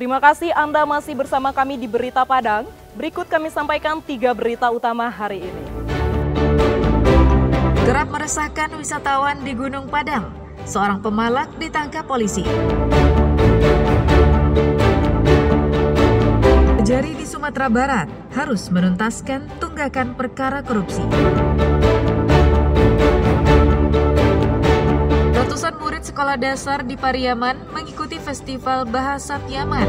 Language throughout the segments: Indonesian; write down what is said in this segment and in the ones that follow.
Terima kasih Anda masih bersama kami di Berita Padang. Berikut kami sampaikan 3 berita utama hari ini. Kerap meresahkan wisatawan di Gunung Padang. Seorang pemalak ditangkap polisi. Kejari di Sumatera Barat harus menuntaskan tunggakan perkara korupsi. Ratusan murid sekolah dasar di Pariaman mengikuti festival Bahasa Tiaman.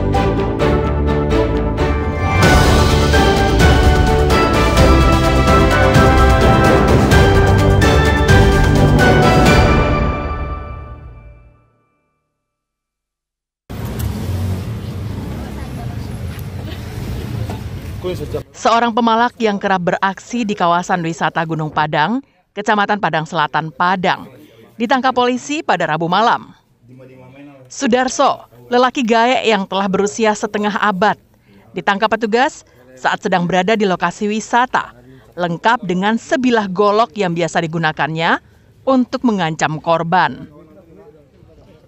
Seorang pemalak yang kerap beraksi di kawasan wisata Gunung Padang, Kecamatan Padang Selatan, Padang, ditangkap polisi pada Rabu malam. Sudarso, lelaki gaek yang telah berusia setengah abad, ditangkap petugas saat sedang berada di lokasi wisata, lengkap dengan sebilah golok yang biasa digunakannya untuk mengancam korban.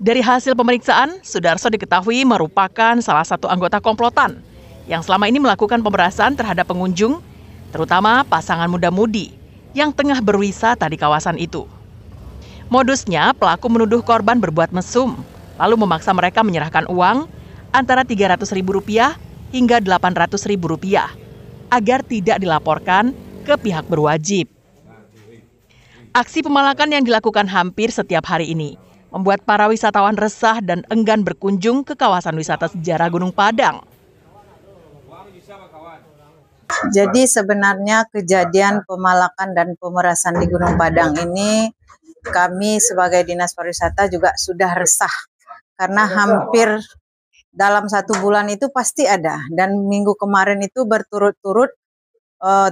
Dari hasil pemeriksaan, Sudarso diketahui merupakan salah satu anggota komplotan yang selama ini melakukan pemerasan terhadap pengunjung, terutama pasangan muda-mudi yang tengah berwisata di kawasan itu. Modusnya, pelaku menuduh korban berbuat mesum, lalu memaksa mereka menyerahkan uang antara Rp300.000 hingga Rp800.000 agar tidak dilaporkan ke pihak berwajib. Aksi pemalakan yang dilakukan hampir setiap hari ini membuat para wisatawan resah dan enggan berkunjung ke kawasan wisata sejarah Gunung Padang. Jadi sebenarnya kejadian pemalakan dan pemerasan di Gunung Padang ini kami sebagai Dinas Pariwisata juga sudah resah karena hampir dalam 1 bulan itu pasti ada, dan minggu kemarin itu berturut-turut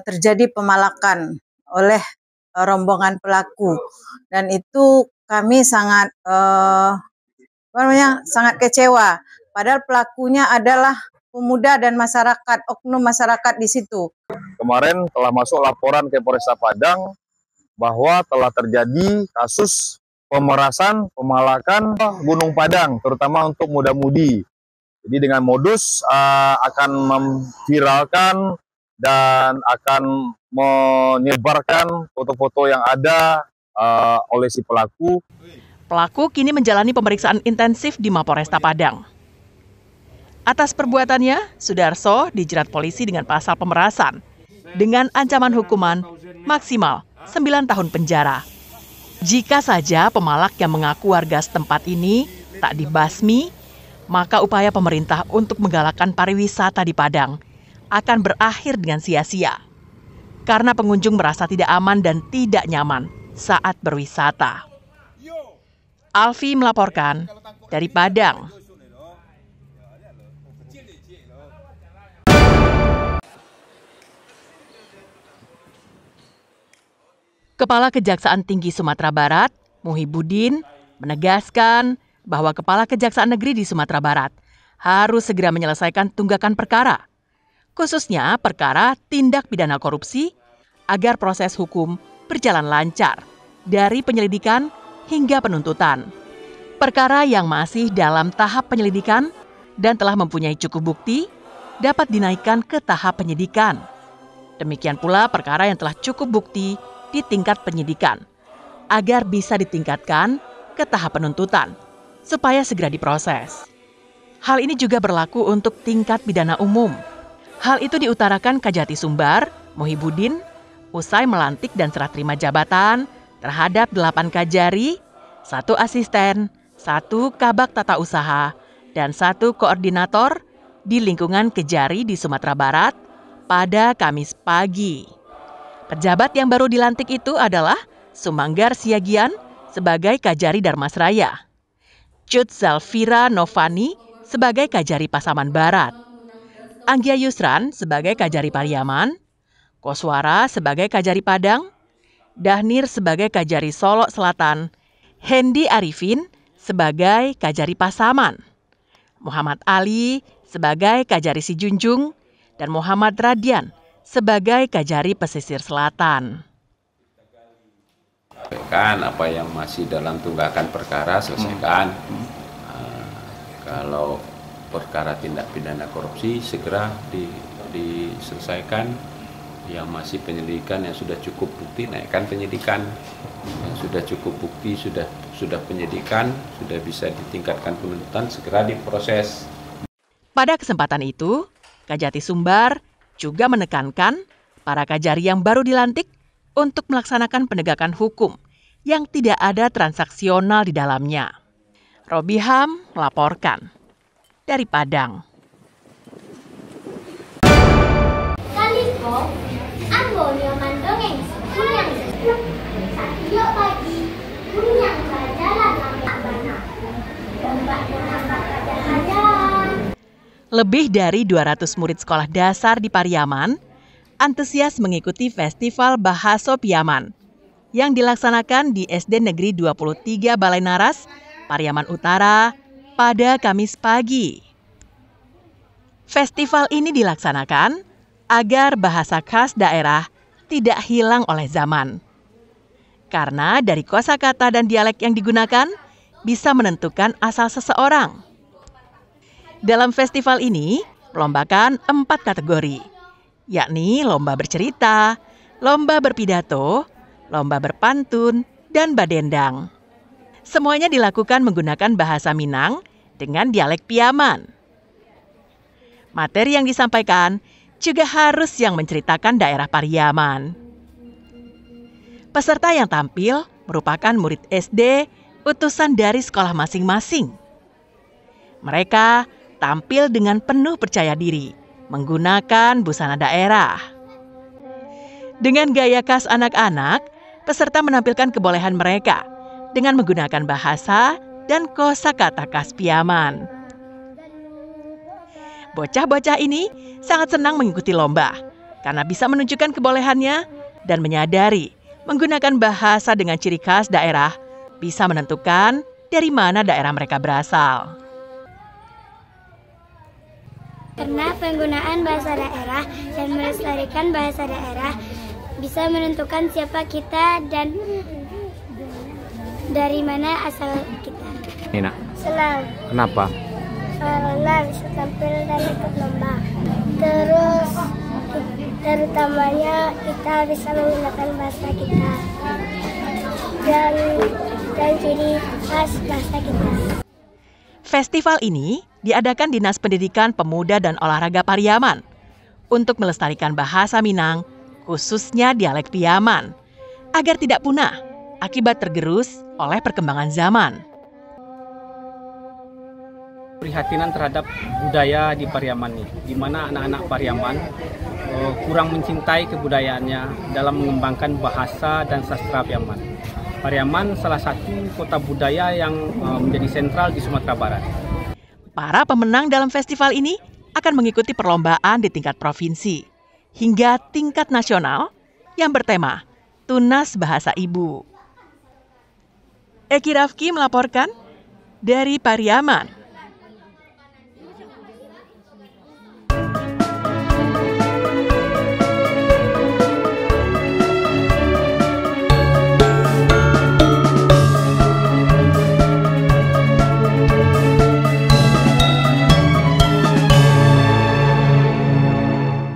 terjadi pemalakan oleh rombongan pelaku, dan itu kami sangat sangat kecewa. Padahal pelakunya adalah pemuda dan masyarakat, oknum masyarakat di situ. Kemarin telah masuk laporan ke Polresta Padang bahwa telah terjadi kasus pemerasan, pemalakan Gunung Padang, terutama untuk muda-mudi. Jadi dengan modus akan memviralkan dan akan menyebarkan foto-foto yang ada oleh si pelaku. Pelaku kini menjalani pemeriksaan intensif di Mapolresta Padang. Atas perbuatannya, Sudarso dijerat polisi dengan pasal pemerasan dengan ancaman hukuman maksimal 9 tahun penjara. Jika saja pemalak yang mengaku warga setempat ini tak dibasmi, maka upaya pemerintah untuk menggalakkan pariwisata di Padang akan berakhir dengan sia-sia. Karena pengunjung merasa tidak aman dan tidak nyaman saat berwisata. Alfi melaporkan dari Padang. Kepala Kejaksaan Tinggi Sumatera Barat, Muhibudin, menegaskan bahwa Kepala Kejaksaan Negeri di Sumatera Barat harus segera menyelesaikan tunggakan perkara, khususnya perkara tindak pidana korupsi, agar proses hukum berjalan lancar dari penyelidikan hingga penuntutan. Perkara yang masih dalam tahap penyelidikan dan telah mempunyai cukup bukti dapat dinaikkan ke tahap penyidikan. Demikian pula perkara yang telah cukup bukti di tingkat penyidikan, agar bisa ditingkatkan ke tahap penuntutan, supaya segera diproses. Hal ini juga berlaku untuk tingkat pidana umum. Hal itu diutarakan Kajati Sumbar, Muhibudin, usai melantik dan serah terima jabatan terhadap 8 kajari, 1 asisten, 1 kabak tata usaha, dan 1 koordinator di lingkungan Kejari di Sumatera Barat pada Kamis pagi. Pejabat yang baru dilantik itu adalah Sumanggar Siagian sebagai Kajari Darmasraya, Cut Zalfira Novani sebagai Kajari Pasaman Barat, Anggia Yusran sebagai Kajari Pariaman, Koswara sebagai Kajari Padang, Dahnir sebagai Kajari Solok Selatan, Hendi Arifin sebagai Kajari Pasaman, Muhammad Ali sebagai Kajari Sijunjung, dan Muhammad Radian sebagai Kajari Pesisir Selatan. Apa yang masih dalam tunggakan perkara selesaikan. Kalau perkara tindak pidana korupsi segera diselesaikan. Yang masih penyelidikan yang sudah cukup bukti, naikkan penyidikan. Yang sudah cukup bukti, sudah penyidikan, sudah bisa ditingkatkan penuntutan, segera diproses. Pada kesempatan itu, Kajati Sumbar juga menekankan para Kajari yang baru dilantik untuk melaksanakan penegakan hukum yang tidak ada transaksional di dalamnya. Robiham melaporkan dari Padang. Kaliko, Ambonio mandongeng, kunyang Satyo pagi, kunyang jalan lambat bana. Domba menambah jalan. Lebih dari 200 murid sekolah dasar di Pariaman antusias mengikuti Festival Bahaso Piaman yang dilaksanakan di SD Negeri 23 Balai Naras, Pariaman Utara pada Kamis pagi. Festival ini dilaksanakan agar bahasa khas daerah tidak hilang oleh zaman. Karena dari kosakata dan dialek yang digunakan bisa menentukan asal seseorang. Dalam festival ini melombakan 4 kategori, yakni lomba bercerita, lomba berpidato, lomba berpantun, dan badendang. Semuanya dilakukan menggunakan bahasa Minang dengan dialek Piaman. Materi yang disampaikan juga harus yang menceritakan daerah Pariaman. Peserta yang tampil merupakan murid SD utusan dari sekolah masing-masing. Mereka tampil dengan penuh percaya diri, menggunakan busana daerah. Dengan gaya khas anak-anak, peserta menampilkan kebolehan mereka dengan menggunakan bahasa dan kosakata khas Piaman. Bocah-bocah ini sangat senang mengikuti lomba karena bisa menunjukkan kebolehannya dan menyadari menggunakan bahasa dengan ciri khas daerah bisa menentukan dari mana daerah mereka berasal. Karena penggunaan bahasa daerah dan melestarikan bahasa daerah bisa menentukan siapa kita dan dari mana asal kita. Nina, Senang kenapa? karena bisa tampil dan ikut lomba. Terus terutamanya kita bisa menggunakan bahasa kita dan ciri khas bahasa kita. Festival ini diadakan Dinas Pendidikan Pemuda dan Olahraga Pariaman untuk melestarikan bahasa Minang, khususnya dialek Piaman, agar tidak punah akibat tergerus oleh perkembangan zaman. Prihatinan terhadap budaya di Pariaman ini, di mana anak-anak Pariaman kurang mencintai kebudayaannya dalam mengembangkan bahasa dan sastra Piaman. Pariaman salah satu kota budaya yang menjadi sentral di Sumatera Barat. Para pemenang dalam festival ini akan mengikuti perlombaan di tingkat provinsi hingga tingkat nasional yang bertema Tunas Bahasa Ibu. Eki Rafki melaporkan dari Pariaman.